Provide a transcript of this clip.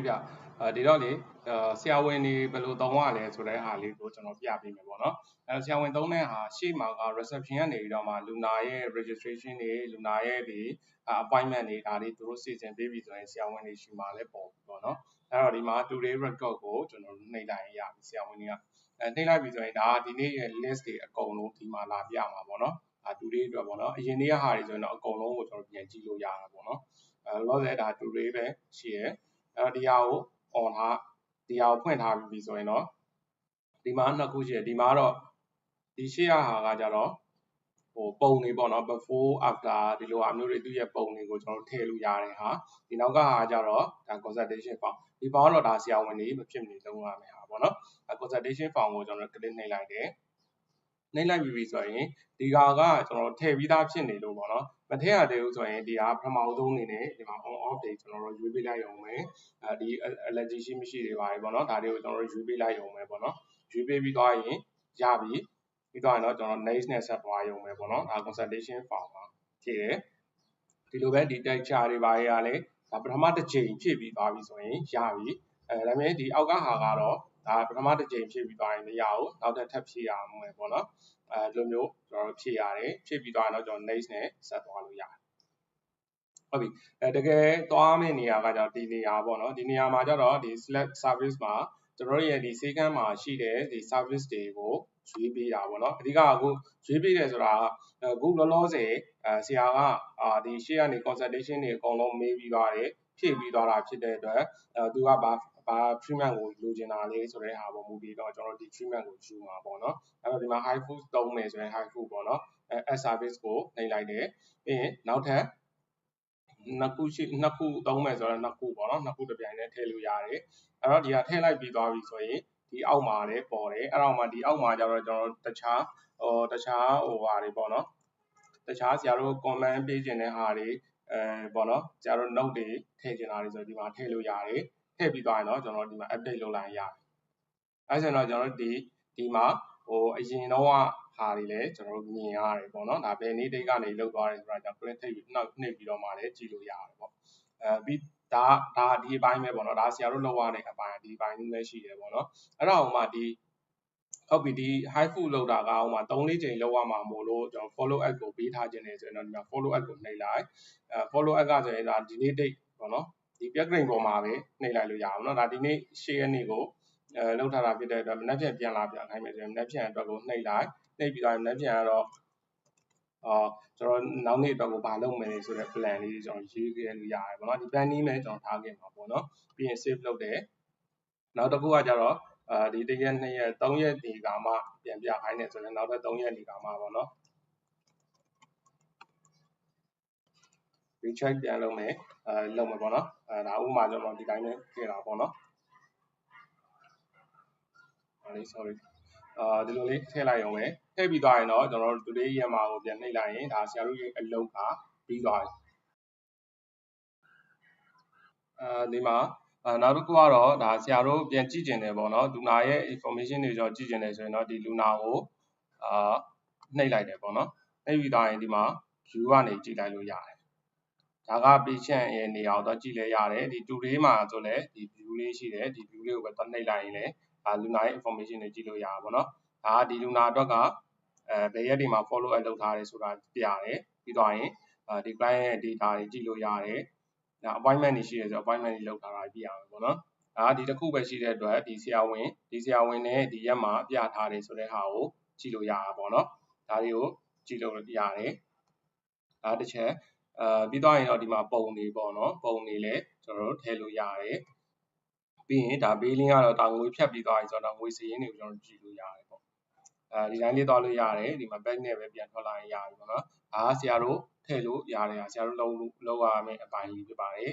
ဗျဒီတော့လေဆရာဝန်တွေဘယ်လိုသုံးရလဲဆိုတဲ့အားလေးကိုကျွန်တော်ပြပေးမယ်ပေါ့နော်ဆရာဝန်သုံးတဲ့ဟာရှေ့မှာက reception ကနေပြီးတော့မှလူနာရဲ့ registration တွေလူနာရဲ့ဒီ appointment တွေဒါတွေသူတို့စီစဉ်ပေးပြီးဆိုရင်ဆရာဝန်တွေရှိမှလည်းပေါ့နော်အဲ့တော့ဒီမှာ today record ကိုကျွန်တော်နှိပ်လိုက်ရပြီဆရာဝန်တွေကနှိပ်လိုက်ပြီဆိုရင်ဒါဒီနေ့ရဲ့ list တွေအကုန်လုံးဒီမှာလာပြမှာပေါ့နော်today အတွက်ပေါ့နော်အရင်နေ့ကဟာတွေဆိုရင်တော့အကုန်လုံးကိုကျွန်တော်ပြန်ကြည့်လို့ရတာပေါ့နော်လောဆယ်ဒါ today ပဲရှိရယ်အဲ့တော့ဒီဟာကို on ထားဒီဟာကိုဖွင့်ထားပြီဆိုရင်တော့ဒီမှာနှစ်ခုရှိတယ်ဒီမှာတော့ဒီရှေ့ရဟာကကြတော့ပုံတွေပေါ့နော် before after ဒီလိုအမျိုးတွေသူ့ရဲ့ပုံတွေကိုကျွန်တော်ထည့်လို့ရတဲ့ဟာဒီနောက်ကဟာကြတော့ဒါ consultation form ဒီ form တော့ဒါဆရာဝန်တွေမဖြစ်မနေလုပ်ရမယ့်ဟာပေါ့နော် consultation form ကိုကျွန်တော် click နှိပ်လိုက်တယ်နှိပ်လိုက်ပြီဆိုရင်ဒီဟာကကျွန်တော်ထည့်ပြီးသားဖြစ်နေလို့ပေါ့နော်မထည့်ရသေးဘူးဆိုရင်ဒီဟာပထမဆုံးအနေနဲ့ဒီမှာ on off တွေကျွန်တော်တို့ရွေးပေးလိုက်အောင်မယ်ဒီ allergy ရှိမရှိတွေပါတယ်ပေါ့နော်ဒါတွေကိုကျွန်တော်တို့ရွေးပေးလိုက်အောင်မယ်ပေါ့နော်ရွေးပေးပြီးသွားရင်ရပြီပြီးတော့ကျွန်တော် next နဲ့ဆက်သွားရုံပဲပေါ့နော်ဒါ consultation form မှာဖြည့်တယ်ဒီလိုပဲဒီ texture တွေပါရလဲဒါပထမတစ်ချိန်ဖြည့်ပြီးသွားပြီဆိုရင်ရပြီဒါပေမဲ့ဒီအောက်ကဟာကတော့ဒါပထမတစ်ချိန်ဖြည့်ပြီးသွားရင်မရဘူးနောက်ထပ်ဖြည့်ရအောင်မယ်ပေါ့နော်ဒီလိုမျိုးကျွန်တော်ဖြည့်ရတယ်ဖြည့်ပြီးသွားရင်တော့ကျွန်တော် next နဲ့ဆက်သွားလို့ရတယ်ဟုတ်ပြီတကယ်သွားမယ့်နေရာကကြောင့်ဒီနေရာပေါ့နော်ဒီနေရာမှာကျတော့ဒီ select service မှာကျွန်တော်တို့ရဲ့ဒီစေကမ်းမှာရှိတဲ့ဒီ service တွေကိုရွေးပေးတာပေါ့နော်အဓိကအခုရွေးပေးတယ်ဆိုတာအခုလောလောဆယ်ဆရာကဒီရှေ့ကနေ consultation တွေအကုန်လုံးမေးပြီးသွားတယ်ဖြည့်ပြီးသွားတာဖြစ်တဲ့အတွက်သူကဘာ treatment ကိုလိုချင်တာလေးဆိုတဲ့ဟာပေါ်မူပြီးတော့ကျွန်တော်ဒီ treatment ကိုယူမှာပေါ့နော်အဲ့တော့ဒီမှာ high food သုံးမယ်ဆိုရင် high food ပေါ့နော်add service ကိုနှိပ်လိုက်တယ်ပြီးရင်နောက်ထပ်နှစ်ခုသုံးမယ်ဆိုတော့နှစ်ခုပေါ့နော်နှစ်ခုတစ်ပြိုင်တည်းထည့်လို့ရတယ်အဲ့တော့ဒီဟာထည့်လိုက်ပြီးသွားပြီဆိုရင်ဒီအောက်မှာလည်းပေါ်တယ်အဲ့တော့မှဒီအောက်မှာကျတော့ကျွန်တော်တခြားဟာတွေပေါ့နော်တခြားဆရာတို့ comment ပေးခြင်းတဲ့ဟာတွေပေါ့နော်ဆရာတို့ note တွေထည့်ချင်တာတွေဆိုဒီမှာထည့်လို့ရတယ်ထည့်ပြီးသွားရင်တော့ကျွန်တော်ဒီမှာ update လုပ်လိုက်ရတယ်အဲ့ဆိုတော့ကျွန်တော်တို့ဒီမှာအရင်တော့ဟာတွေလည်းကျွန်တော်တို့မြင်ရတယ်ပေါ့နော်ဒါဘယ်နေ့တိတ်ကနေလောက်သွားတယ်ဆိုတာကြောင့် print ထိပ်ပြီးနှိပ်ပြီးတော့မှလည်းကြည့်လို့ရတယ်ပေါ့ပြီးဒါဒီအပိုင်းပဲပေါ့နော်ဒါဆရာတို့လောက်ရတဲ့အပိုင်းဒီအပိုင်းပဲရှိတယ်ပေါ့နော်အဲ့တော့ဟိုမှာဒီဟုတ်ပြီဒီ high food လောက်တာကဟိုမှာ 3-4 ချိန်လောက်ရမှာမို့လို့ကျွန်တော် follow up ကိုပေးထားခြင်းနေဆိုရင်တော့ဒီမှာ follow up ကိုနှိပ်လိုက်follow up ကဆိုရင်ဒါဒီနေ့ date ပေါ့နော်ဒီပြက်ကရင်ပေါ်မှာပဲနှိပ်လိုက်လို့ရအောင်နော်ဒါဒီနေ့10ရက်နေ့ကိုလောက်ထားတာဖြစ်တဲ့အတွက်မနေ့ပြန်လာပြန်ခိုင်းမယ်ဆိုရင်မနေ့ပြန်အတွက်ကိုနှိပ်လိုက်နှိပ်ပြီးတော့မနေ့ပြန်ကတော့ကျွန်တော်နောက်နေ့အတွက်ကိုဘာလုပ်မယ်ဆိုတဲ့ plan လေးကျွန်တော်ရေးခဲ့လို့ရတယ်ပေါ့နော်ဒီ plan နည်းမဲ့ကျွန်တော်ထားခဲ့မှာပေါ့နော်ပြီးရင် save လုပ်တယ်နောက်တစ်ခုကကြတော့ဒီ1ရက်2ရက်3ရက်ဒီကမှပြန်ပြခိုင်းနေဆိုရင်နောက်ထပ်3ရက်ဒီကမှပေါ့နော် recheck ပြန်လုပ်မယ်လုပ်မယ်ပေါ့နော်ဒါဥပမာကျွန်တော်ဒီတိုင်းနဲ့ထည့်တာပေါ့နော်sorry ဒီလိုလေးထည့်လိုက်အောင်ပဲထည့်ပြီးသွားရင်တော့ကျွန်တော်တို့ today ရက်မှာကိုပြန်နှိပ်လိုက်ရင်ဒါဆရာတို့ရဲ့အလုပ်ကပြီးသွားပြီဒီမှာနောက်တစ်ခုကတော့ဒါဆရာတို့ပြန်ကြည့်ကျင်တယ်ပေါ့နော်လူနာရဲ့ information တွေကြောင့်ကြည့်ကျင်တယ်ဆိုရင်တော့ဒီလူနာကိုနှိပ်လိုက်တယ်ပေါ့နော်နှိပ်ပြီးသွားရင်ဒီမှာ view ကနေကြည့်လိုက်လို့ရတယ်ဒါက patient ရဲ့နေရာကိုတော့ကြည့်လဲရတယ်ဒီ today မှာဆိုလဲဒီ view လေးရှိတယ်ဒီ view လေးကိုပဲသွားနှိပ်လိုက်ရင်လည်းလူနာရဲ့ information တွေကြည့်လို့ရတာပေါ့နော်ဒါဒီလူနာအတွက်ကဘယ်ရက်ဒီမှာ follow up လုပ်ထားတယ်ဆိုတာပြရတယ်ပြီးသွားရင်ဒီ client ရဲ့ data တွေကြည့်လို့ရတယ်appointment တွေရှိတယ်ဆိုတော့ appointment တွေလုပ်ထားတာပြရမယ်ပေါ့နော်ဒီတစ်ခုပဲရှိတဲ့အတွက်ဒီဆရာဝန်နဲ့ဒီရက်မှာပြထားတယ်ဆိုတဲ့ဟာကိုကြည့်လို့ရတာပေါ့နော်ဒါတွေကိုကြည့်လို့ရတယ်ဒါတစ်ချက်ပြီးသွားရင်တော့ဒီမှာပုံတွေပေါ့နော်ပုံတွေလည်းကျွန်တော်တို့ထည့်လို့ရတယ်ပြီးရင်ဒါ billing ကတော့ဒါငွေဖြတ်ပြီးသွားပြီဆိုတော့ငွေစရင်းတွေကိုကျွန်တော်ကြည့်လို့ရတယ်ပေါ့ဒီတိုင်းလေးသွားလို့ရတယ်ဒီမှာ back နဲ့ပဲပြန်ထွက်လာရင်ရတယ်ပေါ့နော်ဆရာတို့ထည့်လို့ရတယ်ဆရာတို့လုပ်ရမယ့်အပိုင်းလေးဖြစ်ပါတယ်